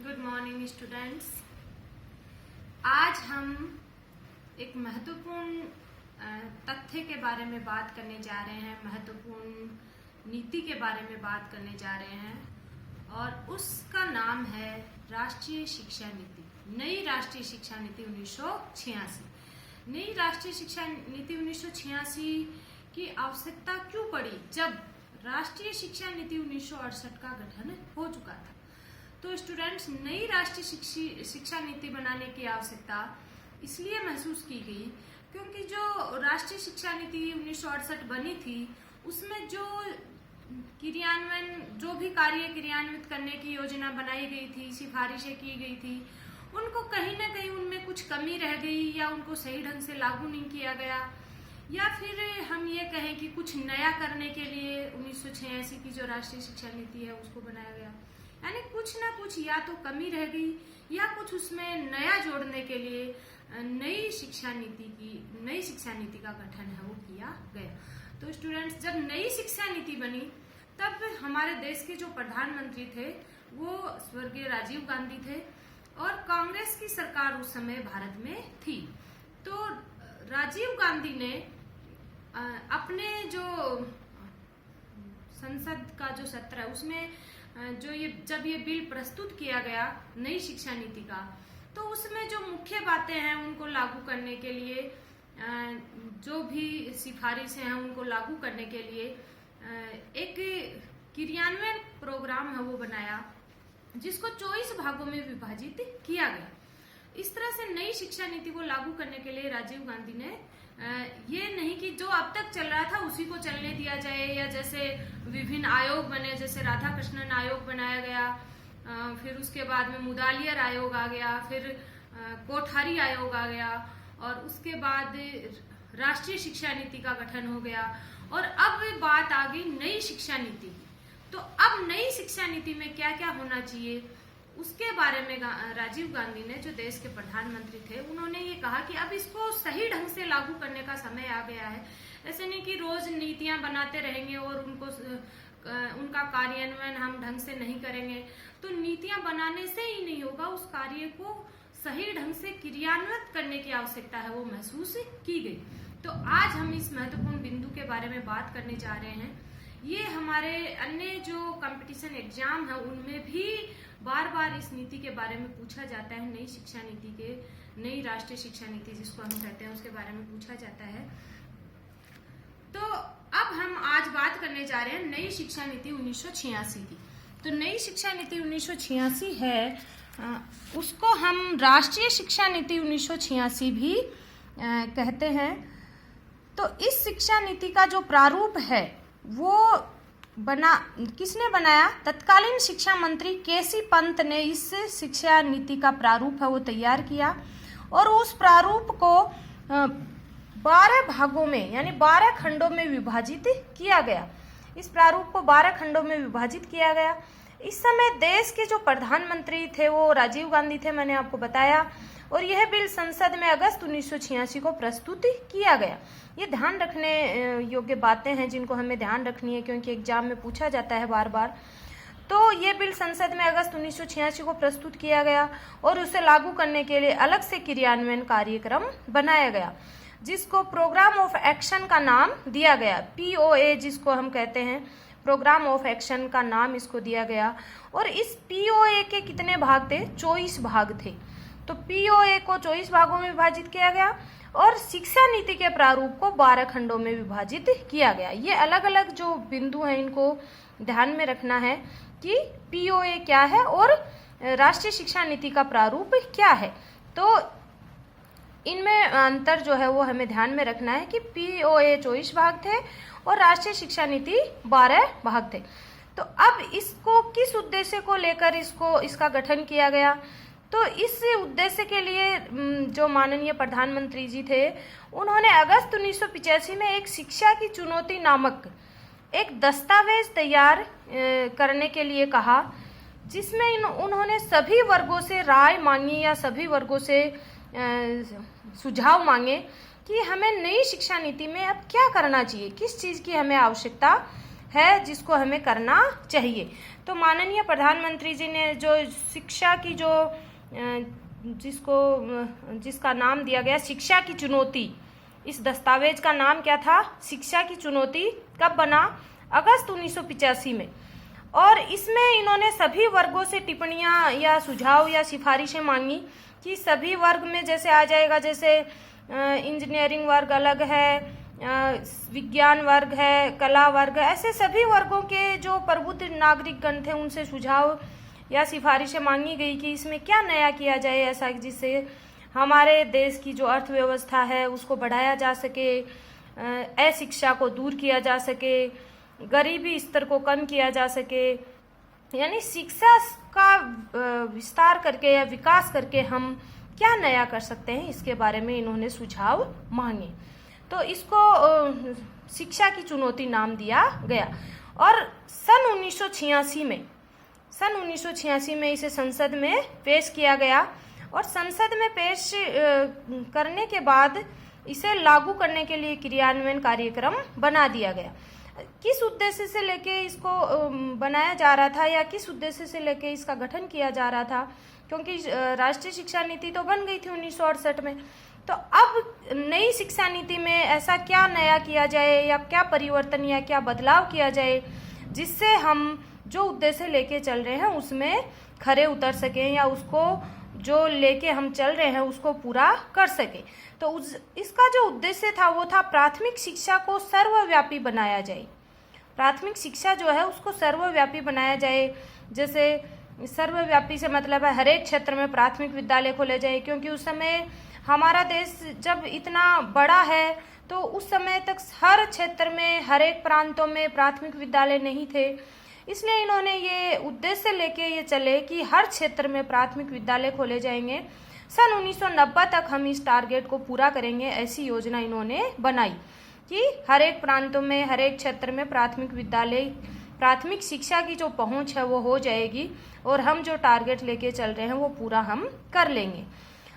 Good morning students. आज हम एक महत्वपूर्ण तथ्य के बारे में बात करने जा रहे हैं, महत्वपूर्ण नीति के बारे में बात करने जा रहे हैं और उसका नाम है राष्ट्रीय शिक्षा नीति। नई राष्ट्रीय शिक्षा नीति 1986। नई राष्ट्रीय शिक्षा नीति 1986 की आवश्यकता क्यों पड़ी जब राष्ट्रीय शिक्षा नीति 1968 का गठन हो चुका था। तो स्टूडेंट्स, नई राष्ट्रीय शिक्षा नीति बनाने की आवश्यकता इसलिए महसूस की गई क्योंकि जो राष्ट्रीय शिक्षा नीति 1968 बनी थी उसमें जो भी कार्य क्रियान्वित करने की योजना बनाई गई थी, सिफारिशें की गई थी, उनको कहीं ना कहीं उनमें कुछ कमी रह गई या उनको सही ढंग से लागू नहीं किया गया, या फिर हम ये कहें कि कुछ नया करने के लिए 1986 की जो राष्ट्रीय शिक्षा नीति है उसको बनाया गया। यानी कुछ ना कुछ या तो कमी रह गई या कुछ उसमें नया जोड़ने के लिए नई शिक्षा नीति का गठन है वो किया गया। तो स्टूडेंट्स, जब नई शिक्षा नीति बनी तब हमारे देश के जो प्रधानमंत्री थे वो स्वर्गीय राजीव गांधी थे और कांग्रेस की सरकार उस समय भारत में थी। तो राजीव गांधी ने अपने जो संसद का जो सत्र है उसमें जब ये बिल प्रस्तुत किया गया नई शिक्षा नीति का, तो उसमें जो मुख्य बातें हैं उनको लागू करने के लिए, जो भी सिफारिशें हैं उनको लागू करने के लिए एक क्रियान्वयन प्रोग्राम है वो बनाया जिसको 24 भागों में विभाजित किया गया। इस तरह से नई शिक्षा नीति को लागू करने के लिए राजीव गांधी ने ये नहीं कि जो अब तक चल रहा था उसी को चलने दिया जाए, या जैसे विभिन्न आयोग बने, जैसे राधा कृष्णन आयोग बनाया गया, फिर उसके बाद में मुदालियर आयोग आ गया, फिर कोठारी आयोग आ गया और उसके बाद राष्ट्रीय शिक्षा नीति का गठन हो गया और अब बात आ गई नई शिक्षा नीति की। तो अब नई शिक्षा नीति में क्या क्या होना चाहिए उसके बारे में राजीव गांधी ने, जो देश के प्रधानमंत्री थे, उन्होंने ये कहा कि अब इसको सही ढंग से लागू करने का समय आ गया है। ऐसे नहीं कि रोज नीतियां बनाते रहेंगे और उनका कार्यान्वयन हम ढंग से नहीं करेंगे। तो नीतियां बनाने से ही नहीं होगा, उस कार्य को सही ढंग से क्रियान्वित करने की आवश्यकता है वो महसूस की गई। तो आज हम इस महत्वपूर्ण बिंदु के बारे में बात करने जा रहे हैं। ये हमारे अन्य जो कंपटीशन एग्जाम है उनमें भी बार बार इस नीति के बारे में पूछा जाता है। नई शिक्षा नीति के, नई राष्ट्रीय शिक्षा नीति जिसको हम कहते हैं, उसके बारे में पूछा जाता है। तो अब हम आज बात करने जा रहे हैं नई शिक्षा नीति 1986 की। तो नई शिक्षा नीति 1986 है, उसको हम राष्ट्रीय शिक्षा नीति 1986 भी कहते हैं। तो इस शिक्षा नीति का जो प्रारूप है वो किसने बनाया? तत्कालीन शिक्षा मंत्री केसी पंत ने इस शिक्षा नीति का प्रारूप है वो तैयार किया और उस प्रारूप को 12 भागों में यानी 12 खंडों में विभाजित किया गया। इस प्रारूप को 12 खंडों में विभाजित किया गया। इस समय देश के जो प्रधानमंत्री थे वो राजीव गांधी थे, मैंने आपको बताया, और यह बिल संसद में अगस्त 1986 को प्रस्तुत किया गया। ये ध्यान रखने योग्य बातें हैं जिनको हमें ध्यान रखनी है क्योंकि एग्जाम में पूछा जाता है बार बार। तो ये बिल संसद में अगस्त 1986 को प्रस्तुत किया गया और उसे लागू करने के लिए अलग से क्रियान्वयन कार्यक्रम बनाया गया जिसको प्रोग्राम ऑफ एक्शन का नाम दिया गया। POA जिसको हम कहते हैं, प्रोग्राम ऑफ एक्शन का नाम इसको दिया गया। और इस POA के कितने भाग थे? 24 भाग थे। तो POA को 24 भागों में विभाजित किया गया और शिक्षा नीति के प्रारूप को 12 खंडों में विभाजित किया गया। ये अलग अलग जो बिंदु हैं इनको ध्यान में रखना है कि POA क्या है और राष्ट्रीय शिक्षा नीति का प्रारूप क्या है। तो इनमें अंतर जो है वो हमें ध्यान में रखना है कि POA 24 भाग थे और राष्ट्रीय शिक्षा नीति 12 भाग थे। तो अब इसको किस उद्देश्य को लेकर इसका गठन किया गया? तो इस उद्देश्य के लिए जो माननीय प्रधानमंत्री जी थे उन्होंने अगस्त 1985 में एक शिक्षा की चुनौती नामक एक दस्तावेज तैयार करने के लिए कहा जिसमें उन्होंने सभी वर्गों से राय मांगी या सभी वर्गों से सुझाव मांगे कि हमें नई शिक्षा नीति में अब क्या करना चाहिए, किस चीज़ की हमें आवश्यकता है जिसको हमें करना चाहिए। तो माननीय प्रधानमंत्री जी ने जो शिक्षा की जो जिसका नाम दिया गया शिक्षा की चुनौती, इस दस्तावेज का नाम क्या था? शिक्षा की चुनौती। कब बना? अगस्त 1985 में। और इसमें इन्होंने सभी वर्गों से टिप्पणियां या सुझाव या सिफारिशें मांगी कि सभी वर्ग में जैसे आ जाएगा, जैसे इंजीनियरिंग वर्ग अलग है, विज्ञान वर्ग है, कला वर्ग है, ऐसे सभी वर्गों के जो प्रबुद्ध नागरिकगण थे उनसे सुझाव या सिफारिशें मांगी गई कि इसमें क्या नया किया जाए ऐसा जिससे हमारे देश की जो अर्थव्यवस्था है उसको बढ़ाया जा सके, अशिक्षा को दूर किया जा सके, गरीबी स्तर को कम किया जा सके, यानी शिक्षा का विस्तार करके या विकास करके हम क्या नया कर सकते हैं, इसके बारे में इन्होंने सुझाव मांगे। तो इसको शिक्षा की चुनौती नाम दिया गया। और सन 1986 में इसे संसद में पेश किया गया और संसद में पेश करने के बाद इसे लागू करने के लिए क्रियान्वयन कार्यक्रम बना दिया गया। किस उद्देश्य से लेके इसको बनाया जा रहा था या किस उद्देश्य से लेके इसका गठन किया जा रहा था, क्योंकि राष्ट्रीय शिक्षा नीति तो बन गई थी 1968 में। तो अब नई शिक्षा नीति में ऐसा क्या नया किया जाए या क्या परिवर्तन या क्या बदलाव किया जाए जिससे हम जो उद्देश्य लेके चल रहे हैं उसमें खरे उतर सकें या उसको जो लेके हम चल रहे हैं उसको पूरा कर सके। तो इसका जो उद्देश्य था वो था प्राथमिक शिक्षा को सर्वव्यापी बनाया जाए। प्राथमिक शिक्षा जो है उसको सर्वव्यापी बनाया जाए। जैसे सर्वव्यापी से मतलब है हर एक क्षेत्र में प्राथमिक विद्यालय खोले जाए, क्योंकि उस समय हमारा देश जब इतना बड़ा है तो उस समय तक हर क्षेत्र में हर एक प्रांतों में प्राथमिक विद्यालय नहीं थे। इसलिए इन्होंने ये उद्देश्य लेके ये चले कि हर क्षेत्र में प्राथमिक विद्यालय खोले जाएंगे। सन 1990 तक हम इस टारगेट को पूरा करेंगे, ऐसी योजना इन्होंने बनाई कि हर एक प्रांतों में हर एक क्षेत्र में प्राथमिक विद्यालय, प्राथमिक शिक्षा की जो पहुंच है वो हो जाएगी और हम जो टारगेट लेके चल रहे हैं वो पूरा हम कर लेंगे।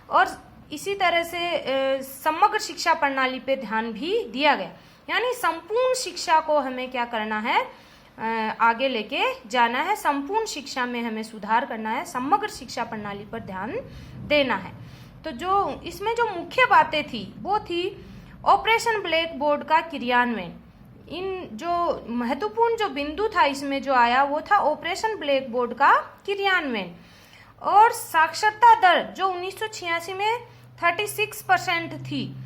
और इसी तरह से समग्र शिक्षा प्रणाली पे ध्यान भी दिया गया, यानी संपूर्ण शिक्षा को हमें क्या करना है, आगे लेके जाना है, संपूर्ण शिक्षा में हमें सुधार करना है, समग्र शिक्षा प्रणाली पर ध्यान देना है। तो जो इसमें जो मुख्य बातें थी वो थी ऑपरेशन ब्लैक बोर्ड का क्रियान्वयन। इन जो महत्वपूर्ण जो बिंदु था इसमें जो आया वो था ऑपरेशन ब्लैक बोर्ड का क्रियान्वयन। और साक्षरता दर जो 1986 में 36% थी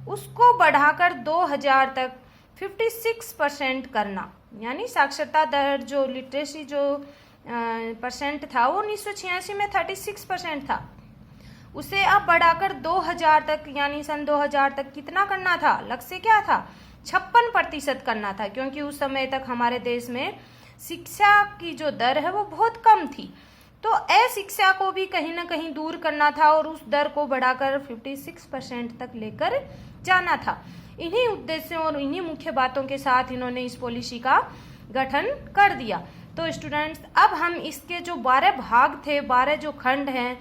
उसको बढ़ाकर 2000 तक 56% करना, यानी साक्षरता दर जो लिटरेसी जो परसेंट था वो 1986 में 36% था, उसे अब बढ़ाकर 2000 तक यानी सन 2000 तक कितना करना था, लक्ष्य क्या था, 56% करना था, क्योंकि उस समय तक हमारे देश में शिक्षा की जो दर है वो बहुत कम थी। तो अशिक्षा को भी कहीं ना कहीं दूर करना था और उस दर को बढ़ाकर 56% तक लेकर जाना था। इन्हीं उद्देश्यों और इन्हीं मुख्य बातों के साथ इन्होंने इस पॉलिसी का गठन कर दिया। तो स्टूडेंट्स, अब हम इसके जो 12 भाग थे, 12 जो खंड हैं,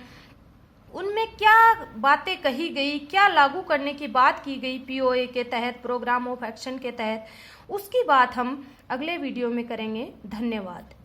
उनमें क्या बातें कही गई, क्या लागू करने की बात की गई पीओए के तहत, प्रोग्राम ऑफ एक्शन के तहत, उसकी बात हम अगले वीडियो में करेंगे। धन्यवाद।